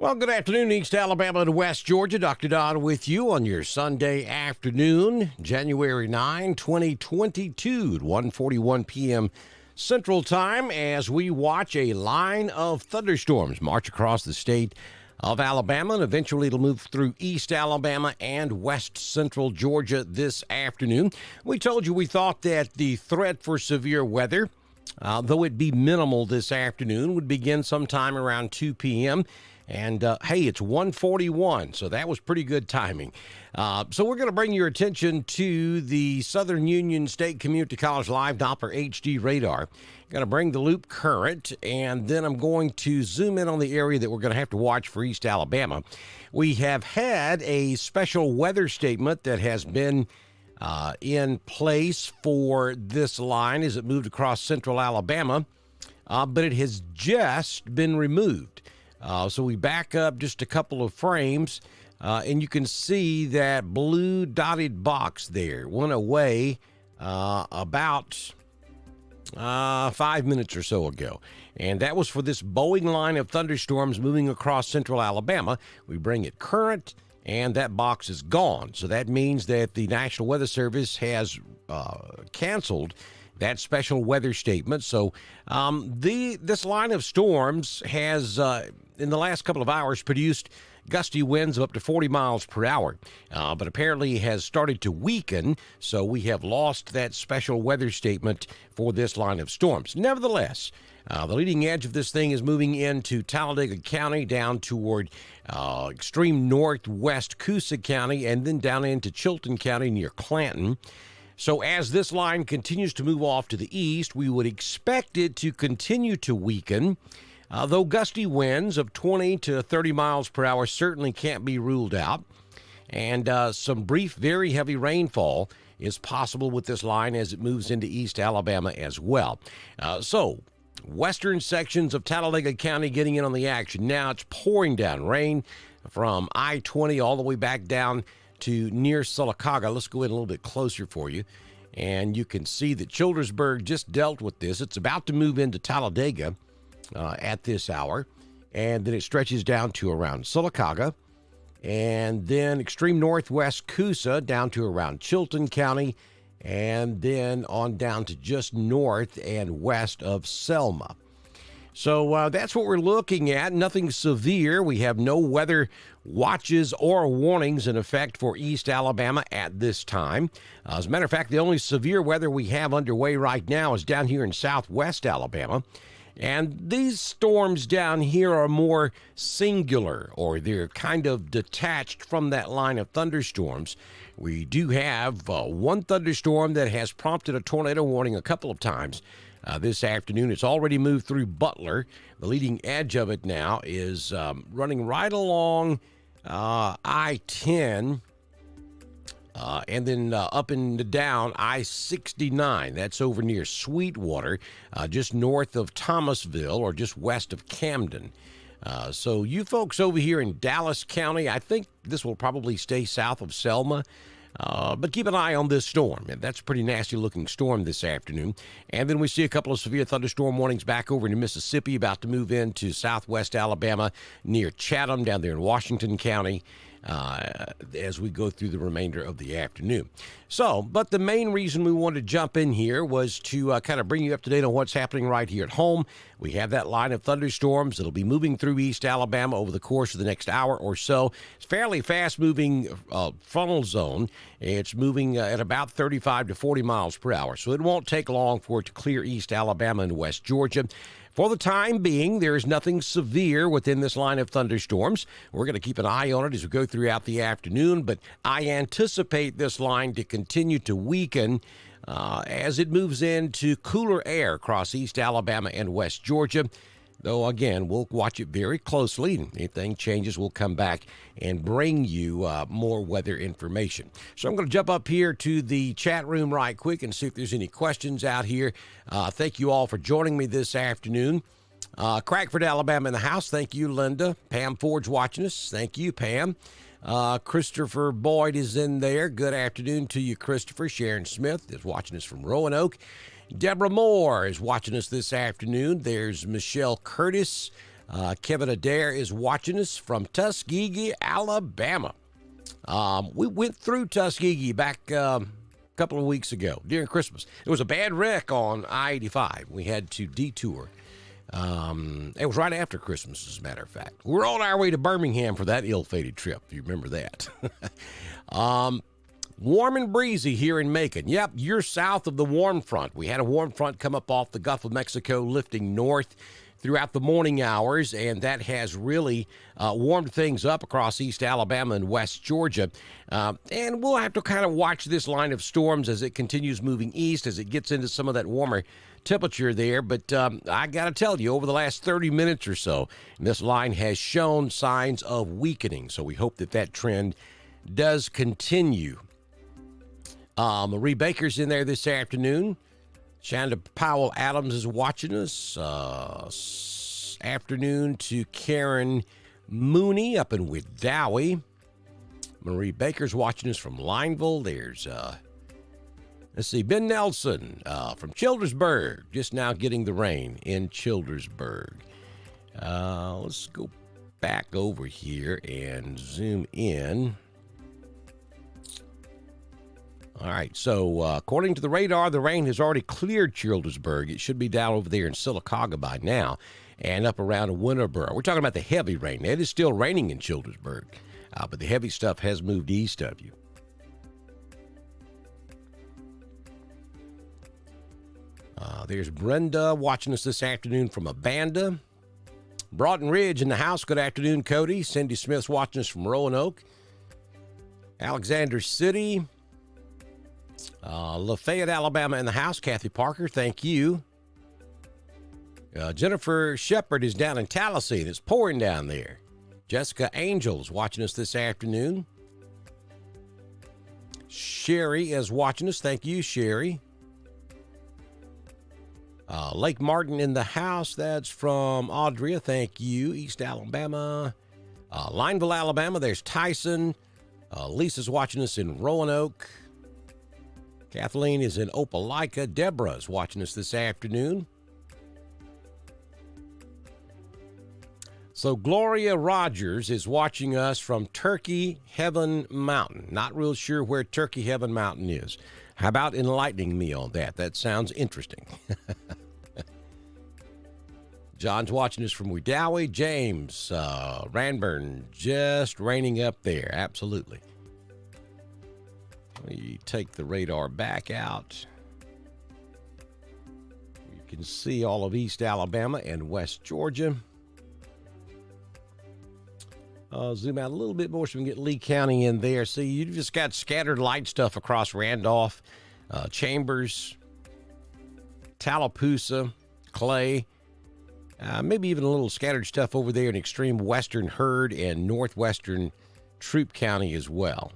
Well, good afternoon, East Alabama and West Georgia. Dr. Don with you on your Sunday afternoon, January 9, 2022 at 1:41 p.m. Central Time as we watch a line of thunderstorms march across the state of Alabama, and eventually it'll move through East Alabama and West Central Georgia this afternoon. We told you we thought that the threat for severe weather, though it be minimal this afternoon, would begin sometime around 2 p.m., and, hey, it's 1:41, so that was pretty good timing. So we're going to bring your attention to the Southern Union State Community College Live Doppler HD radar. Going to bring the loop current, and then I'm going to zoom in on the area that we're going to have to watch for East Alabama. We have had a special weather statement that has been in place for this line as it moved across central Alabama, but it has just been removed. So we back up just a couple of frames, and you can see that blue dotted box there went away about 5 minutes or so ago. And that was for this Boeing line of thunderstorms moving across central Alabama. We bring it current, and that box is gone. So that means that the National Weather Service has canceled that special weather statement. So this line of storms has, in the last couple of hours, produced gusty winds of up to 40 miles per hour, but apparently has started to weaken, so we have lost that special weather statement for this line of storms. Nevertheless, the leading edge of this thing is moving into Talladega County, down toward extreme northwest Coosa County, and then down into Chilton County near Clanton. So as this line continues to move off to the east, we would expect it to continue to weaken, though gusty winds of 20 to 30 miles per hour certainly can't be ruled out. And some brief, very heavy rainfall is possible with this line as it moves into East Alabama as well. So western sections of Talladega County getting in on the action. Now it's pouring down rain from I-20 all the way back down to near Sylacauga. Let's go in a little bit closer for you. And you can see that Childersburg just dealt with this. It's about to move into Talladega at this hour. And then it stretches down to around Sylacauga. And then extreme northwest Coosa down to around Chilton County. And then on down to just north and west of Selma. So that's what we're looking at. Nothing severe. We have no weather watches or warnings in effect for East Alabama at this time. As a matter of fact, the only severe weather we have underway right now is down here in southwest Alabama. And these storms down here are more singular, or they're kind of detached from that line of thunderstorms. We do have one thunderstorm that has prompted a tornado warning a couple of times. This afternoon, it's already moved through Butler. The leading edge of it now is running right along I-10 and then up and down I-69. That's over near Sweetwater, just north of Thomasville or just west of Camden. So you folks over here in Dallas County, I think this will probably stay south of Selma. But keep an eye on this storm. That's a pretty nasty-looking storm this afternoon. And then we see a couple of severe thunderstorm warnings back over in Mississippi, about to move into southwest Alabama near Chatham, down there in Washington County, as we go through the remainder of the afternoon. So, but the main reason we wanted to jump in here was to kind of bring you up to date on what's happening right here at home. We have that line of thunderstorms that'll be moving through East Alabama over the course of the next hour or so. It's fairly fast-moving frontal zone. It's moving at about 35 to 40 miles per hour, so it won't take long for it to clear East Alabama and West Georgia. For the time being, there is nothing severe within this line of thunderstorms. We're going to keep an eye on it as we go throughout the afternoon, but I anticipate this line to continue to weaken as it moves into cooler air across East Alabama and West Georgia. Though, again, we'll watch it very closely. And if anything changes, we'll come back and bring you more weather information. So I'm going to jump up here to the chat room right quick and see if there's any questions out here. Thank you all for joining me this afternoon. Crackford, Alabama in the house. Thank you, Linda. Pam Ford's watching us. Thank you, Pam. Christopher Boyd is in there. Good afternoon to you, Christopher. Sharon Smith is watching us from Roanoke. Deborah Moore is watching us this afternoon. There's Michelle Curtis. Kevin Adair is watching us from Tuskegee, Alabama. We went through Tuskegee back a couple of weeks ago during Christmas. It was a bad wreck on I-85. We had to detour. It was right after Christmas, as a matter of fact. We're on our way to Birmingham for that ill-fated trip, if you remember that. Warm and breezy here in Macon. Yep, you're south of the warm front. We had a warm front come up off the Gulf of Mexico, lifting north throughout the morning hours, and that has really warmed things up across East Alabama and West Georgia. And we'll have to kind of watch this line of storms as it continues moving east, as it gets into some of that warmer temperature there. But I got to tell you, over the last 30 minutes or so, this line has shown signs of weakening. So we hope that that trend does continue. Marie Baker's in there this afternoon. Shanda Powell Adams is watching us. Afternoon to Karen Mooney up in Wedowee. Marie Baker's watching us from Lineville. There's, let's see, Ben Nelson from Childersburg, just now getting the rain in Childersburg. Let's go back over here and zoom in. All right, so according to the radar, the rain has already cleared Childersburg. It should be down over there in Sylacauga by now and up around Winterboro. We're talking about the heavy rain. It is still raining in Childersburg, but the heavy stuff has moved east of you. There's Brenda watching us this afternoon from Abanda. Broughton Ridge in the house. Good afternoon, Cody. Cindy Smith's watching us from Roanoke. Alexander City. Lafayette, Alabama in the house. Kathy Parker, thank you. Jennifer Shepard is down in Tallahassee, and it's pouring down there. Jessica Angels watching us this afternoon. Sherry is watching us. Thank you, Sherry. Lake Martin in the house. That's from Audria. Thank you. East Alabama. Lineville, Alabama. There's Tyson. Lisa's watching us in Roanoke. Kathleen is in Opelika. Deborah's watching us this afternoon. So Gloria Rogers is watching us from Turkey Heaven Mountain. Not real sure where Turkey Heaven Mountain is. How about enlightening me on that? That sounds interesting. John's watching us from Wedowee. James, Ranburn, just raining up there. Absolutely. We take the radar back out. You can see all of East Alabama and West Georgia. Zoom out a little bit more so we can get Lee County in there. See, you've just got scattered light stuff across Randolph, Chambers, Tallapoosa, Clay, maybe even a little scattered stuff over there in extreme western Heard and northwestern Troup County as well.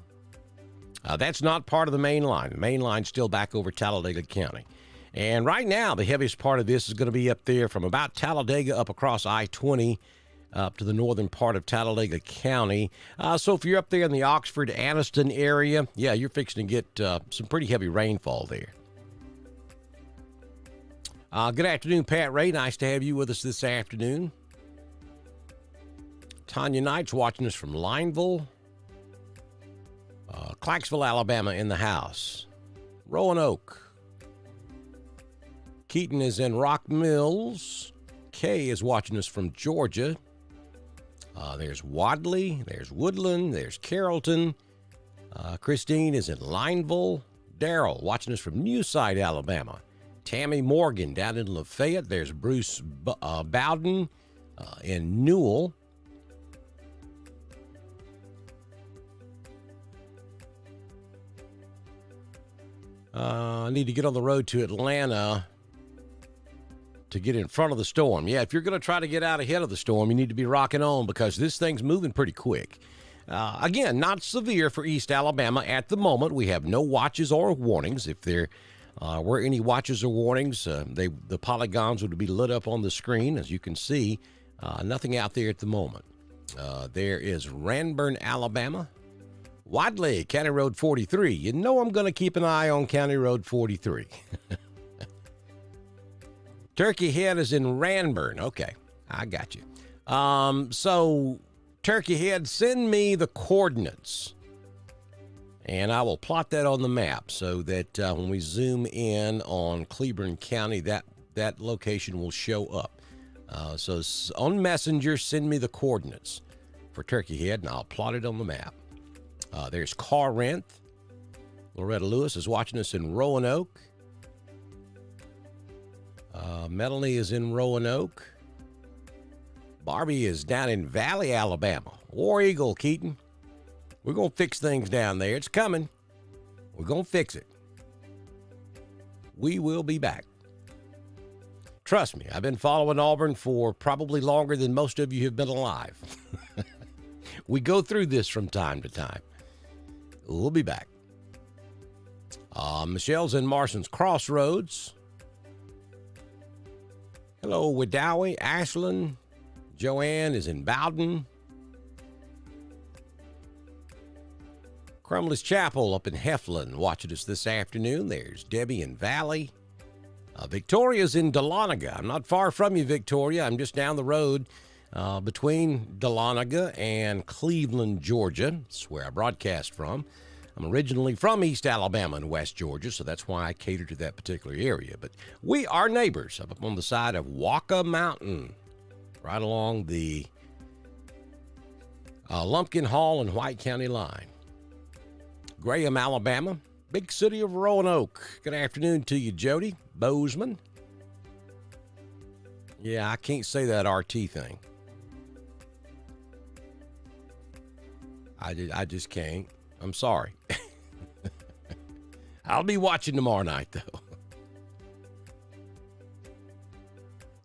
That's not part of the main line. The main line's still back over Talladega County. And right now, the heaviest part of this is going to be up there from about Talladega up across I-20 up to the northern part of Talladega County. So if you're up there in the Oxford-Anniston area, yeah, you're fixing to get some pretty heavy rainfall there. Good afternoon, Pat Ray. Nice to have you with us this afternoon. Tanya Knight's watching us from Lineville. Clarksville, Alabama in the house. Roanoke. Keaton is in Rock Mills. Kay is watching us from Georgia. There's Wadley. There's Woodland. There's Carrollton. Christine is in Lineville. Darrell watching us from Newside, Alabama. Tammy Morgan down in Lafayette. There's Bruce Bowden in Newell. I need to get on the road to Atlanta to get in front of the storm. Yeah, if you're going to try to get out ahead of the storm, you need to be rocking on because this thing's moving pretty quick. Again, not severe for East Alabama at the moment. We have no watches or warnings. If there were any watches or warnings, the polygons would be lit up on the screen. As you can see, nothing out there at the moment. There is Ranburn, Alabama. Wadley, County Road 43. You know I'm going to keep an eye on County Road 43. Turkey Head is in Ranburn. Okay, I got you. So, Turkey Head, send me the coordinates, and I will plot that on the map so that when we zoom in on Cleburne County, that location will show up. So on Messenger, send me the coordinates for Turkey Head, and I'll plot it on the map. There's Corinth. Loretta Lewis is watching us in Roanoke. Melanie is in Roanoke. Barbie is down in Valley, Alabama. War Eagle, Keaton. We're going to fix things down there. It's coming. We're going to fix it. We will be back. Trust me, I've been following Auburn for probably longer than most of you have been alive. We go through this from time to time. We'll be back. Michelle's in Marston's Crossroads. Hello, Wedowee, Ashland. Joanne is in Bowden. Crumley's Chapel up in Heflin watching us this afternoon. There's Debbie in Valley. Victoria's in Dahlonega. I'm not far from you, Victoria. I'm just down the road between Dahlonega and Cleveland, Georgia. That's where I broadcast from. I'm originally from East Alabama and West Georgia, so that's why I cater to that particular area. But we are neighbors up on the side of Waka Mountain, right along the Lumpkin Hall and White County line. Graham, Alabama, big city of Roanoke. Good afternoon to you, Jody Bozeman. Yeah, I can't say that RT thing. I just can't. I'm sorry. I'll be watching tomorrow night, though.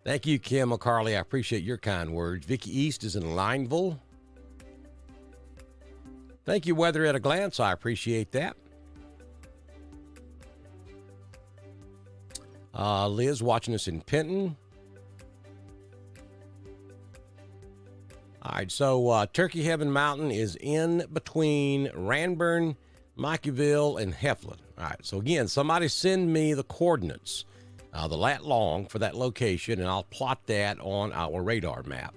Thank you, Kim McCarley. I appreciate your kind words. Vicki East is in Lineville. Thank you, Weather at a Glance. I appreciate that. Liz watching us in Penton. All right, so Turkey Heaven Mountain is in between Ranburne, Mikeyville, and Heflin. All right, so again, somebody send me the coordinates, the lat long for that location, and I'll plot that on our radar map.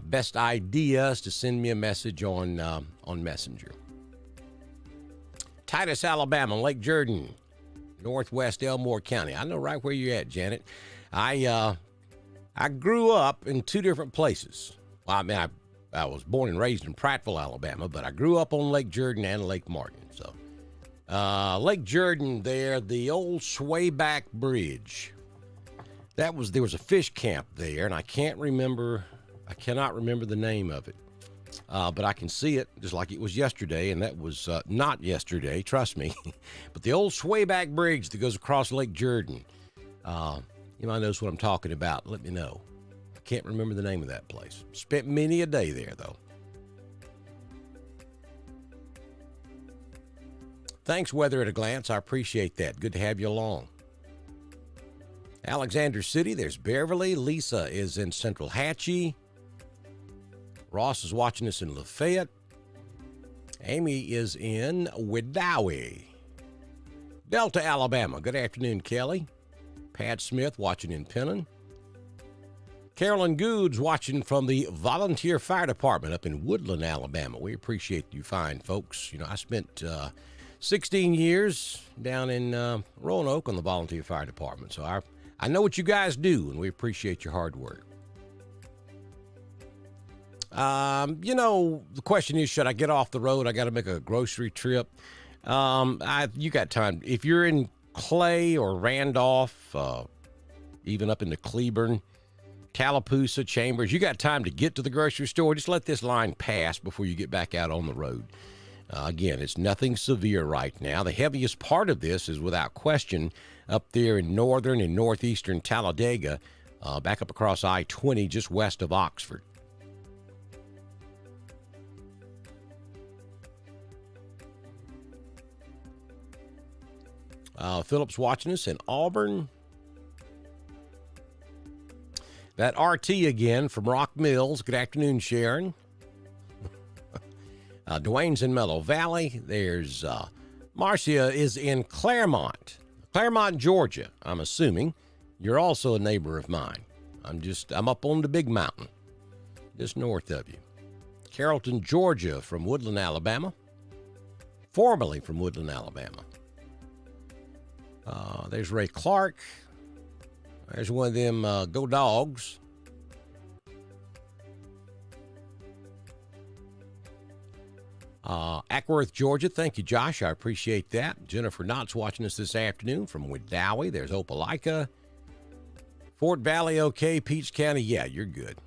Best idea is to send me a message on Messenger. Titus, Alabama, Lake Jordan, Northwest Elmore County. I know right where you're at, Janet. I grew up in two different places. Well, I mean, I was born and raised in Prattville, Alabama, but I grew up on Lake Jordan and Lake Martin. So, Lake Jordan there, the old Swayback Bridge. There was a fish camp there, and I cannot remember the name of it. But I can see it just like it was yesterday, and that was not yesterday, trust me. But the old Swayback Bridge that goes across Lake Jordan. You might know what I'm talking about. Let me know. I can't remember the name of that place. Spent many a day there, though. Thanks, Weather at a Glance. I appreciate that. Good to have you along. Alexander City, there's Beverly. Lisa is in Central Hatchie. Ross is watching us in Lafayette. Amy is in Wedowee. Delta, Alabama. Good afternoon, Kelly. Pat Smith watching in Pennon. Carolyn Goods watching from the Volunteer Fire Department up in Woodland, Alabama. We appreciate you fine folks. You know, I spent 16 years down in Roanoke on the Volunteer Fire Department. So I know what you guys do, and we appreciate your hard work. You know, the question is, should I get off the road? I got to make a grocery trip. You got time. If you're in Clay or Randolph, even up into Cleburne, Tallapoosa, Chambers, you got time to get to the grocery store. Just let this line pass before you get back out on the road. Again, it's nothing severe right now. The heaviest part of this is without question up there in northern and northeastern Talladega, back up across I-20 just west of Oxford. Phillips watching us in Auburn. That RT again from Rock Mills. Good afternoon, Sharon. Dwayne's in Mellow Valley. There's Marcia is in Claremont, Georgia. I'm assuming you're also a neighbor of mine. I'm up on the big mountain. just north of you. Carrollton, Georgia from Woodland, Alabama. Formerly from Woodland, Alabama. There's Ray Clark. There's one of them Go Dogs. Ackworth, Georgia. Thank you, Josh. I appreciate that. Jennifer Knott's watching us this afternoon from Wedowee. There's Opelika. Fort Valley, okay. Peach County, yeah, you're good.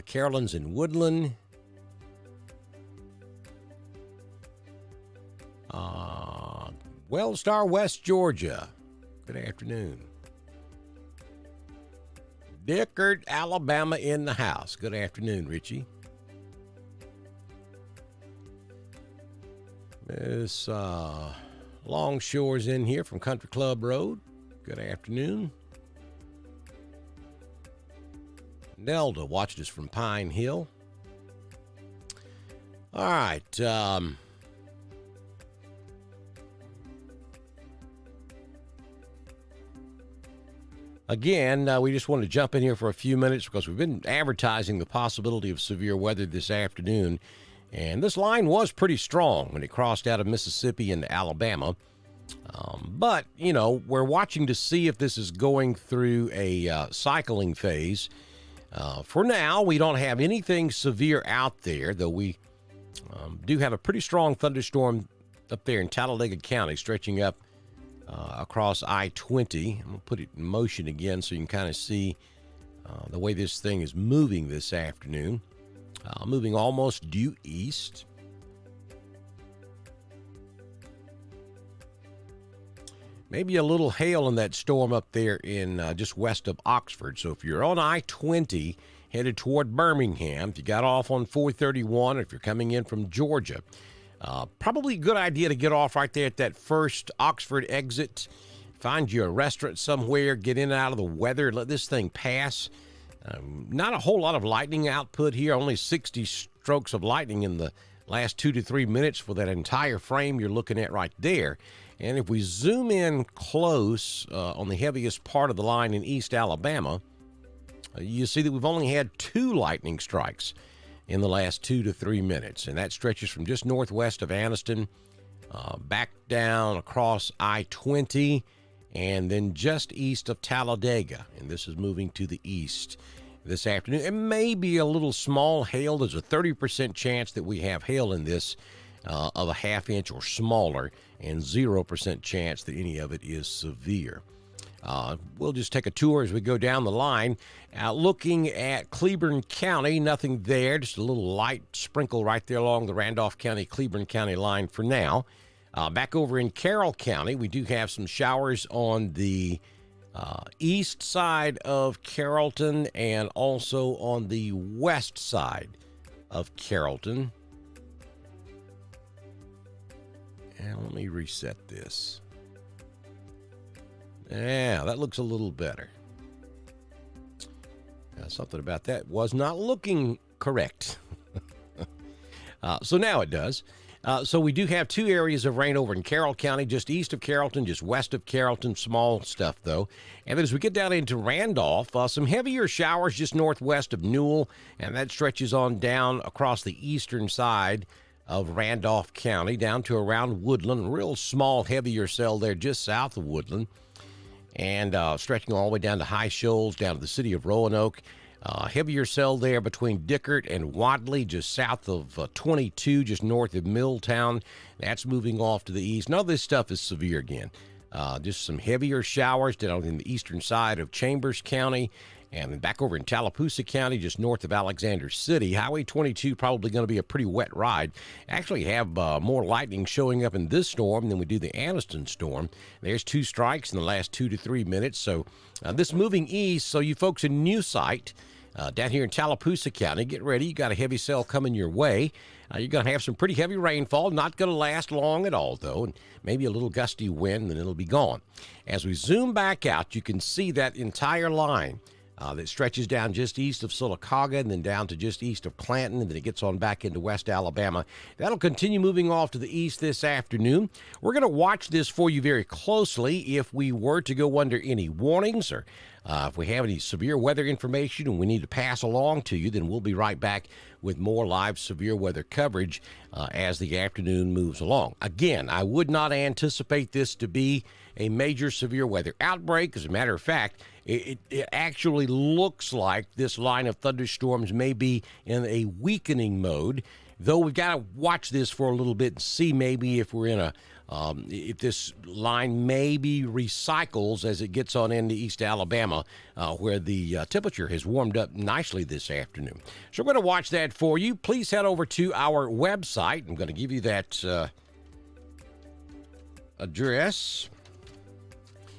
Carolyn's in Woodland. Wellstar, West Georgia. Good afternoon. Dickert, Alabama in the house. Good afternoon, Richie. Miss Longshore's in here from Country Club Road. Good afternoon. Nelda watched us from Pine Hill. All right. Again, we just wanted to jump in here for a few minutes because we've been advertising the possibility of severe weather this afternoon. And this line was pretty strong when it crossed out of Mississippi into Alabama. But, you know, we're watching to see if this is going through a cycling phase. For now, we don't have anything severe out there, though we do have a pretty strong thunderstorm up there in Talladega County, stretching up across I-20. I'm going to put it in motion again so you can kind of see the way this thing is moving this afternoon. Moving almost due east. Maybe a little hail in that storm up there in just west of Oxford. So if you're on I-20 headed toward Birmingham, if you got off on 431, or if you're coming in from Georgia, probably a good idea to get off right there at that first Oxford exit. Find you a restaurant somewhere, get in and out of the weather, let this thing pass. Not a whole lot of lightning output here, only 60 strokes of lightning in the last 2 to 3 minutes for that entire frame you're looking at right there. And if we zoom in close on the heaviest part of the line in East Alabama, you see that we've only had 2 lightning strikes in the last 2 to 3 minutes. And that stretches from just northwest of Anniston, back down across I-20, and then just east of Talladega. And this is moving to the east this afternoon. It may be a little small hail. There's a 30% chance that we have hail in this of a half inch or smaller, and 0% chance that any of it is severe. We'll just take a tour as we go down the line. Looking at Cleburne County, nothing there, just a little light sprinkle right there along the Randolph County, Cleburne County line for now. Back over in Carroll County, we do have some showers on the east side of Carrollton and also on the west side of Carrollton. And let me reset this. Yeah, that looks a little better. Something about that was not looking correct. So now it does. So we do have 2 areas of rain over in Carroll County, just east of Carrollton, just west of Carrollton, small stuff though. And then as we get down into Randolph, some heavier showers just northwest of Newell, and that stretches on down across the eastern side of Randolph County, down to around Woodland, real small, heavier cell there just south of Woodland, and stretching all the way down to High Shoals, down to the city of Roanoke. Heavier cell there between Dickert and Wadley, just south of 22, just north of Milltown. That's moving off to the east. None of this stuff is severe again. Just some heavier showers down in the eastern side of Chambers County, and back over in Tallapoosa County, just north of Alexander City. Highway 22 probably going to be a pretty wet ride. Actually have more lightning showing up in this storm than we do the Anniston storm. There's 2 strikes in the last 2 to 3 minutes. So this moving east, so you folks in New Site, down here in Tallapoosa County, get ready. You got a heavy cell coming your way. You're going to have some pretty heavy rainfall. Not going to last long at all, though, and maybe a little gusty wind, and it'll be gone. As we zoom back out, you can see that entire line that stretches down just east of Sylacauga and then down to just east of Clanton, and then it gets on back into West Alabama. That'll continue moving off to the east this afternoon. We're going to watch this for you very closely. If we were to go under any warnings or if we have any severe weather information and we need to pass along to you, then we'll be right back with more live severe weather coverage as the afternoon moves along. Again, I would not anticipate this to be a major severe weather outbreak. As a matter of fact, it actually looks like this line of thunderstorms may be in a weakening mode, though we've got to watch this for a little bit and see maybe if we're in a if this line maybe recycles as it gets on into East Alabama, where the temperature has warmed up nicely this afternoon. So we're going to watch that for you. Please head over to our website. I'm going to give you that address.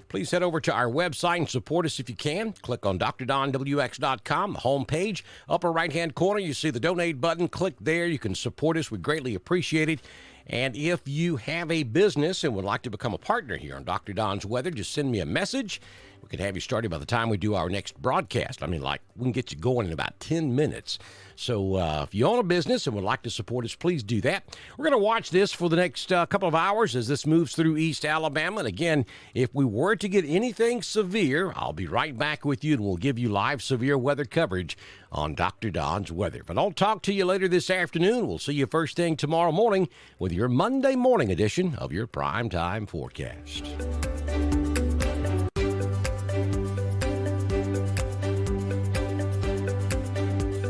Please head over to our website and support us if you can. Click on drdonwx.com, the homepage. Upper right-hand corner, you see the donate button. Click there. You can support us. We greatly appreciate it. And if you have a business and would like to become a partner here on Dr. Don's Weather, just send me a message. We can have you started by the time we do our next broadcast. I mean, like, we can get you going in about 10 minutes. So if you own a business and would like to support us, please do that. We're going to watch this for the next couple of hours as this moves through East Alabama. And again, if we were to get anything severe, I'll be right back with you and we'll give you live severe weather coverage on Dr. Don's Weather. If I don't talk to you later this afternoon, we'll see you first thing tomorrow morning with your Monday morning edition of your Primetime Forecast.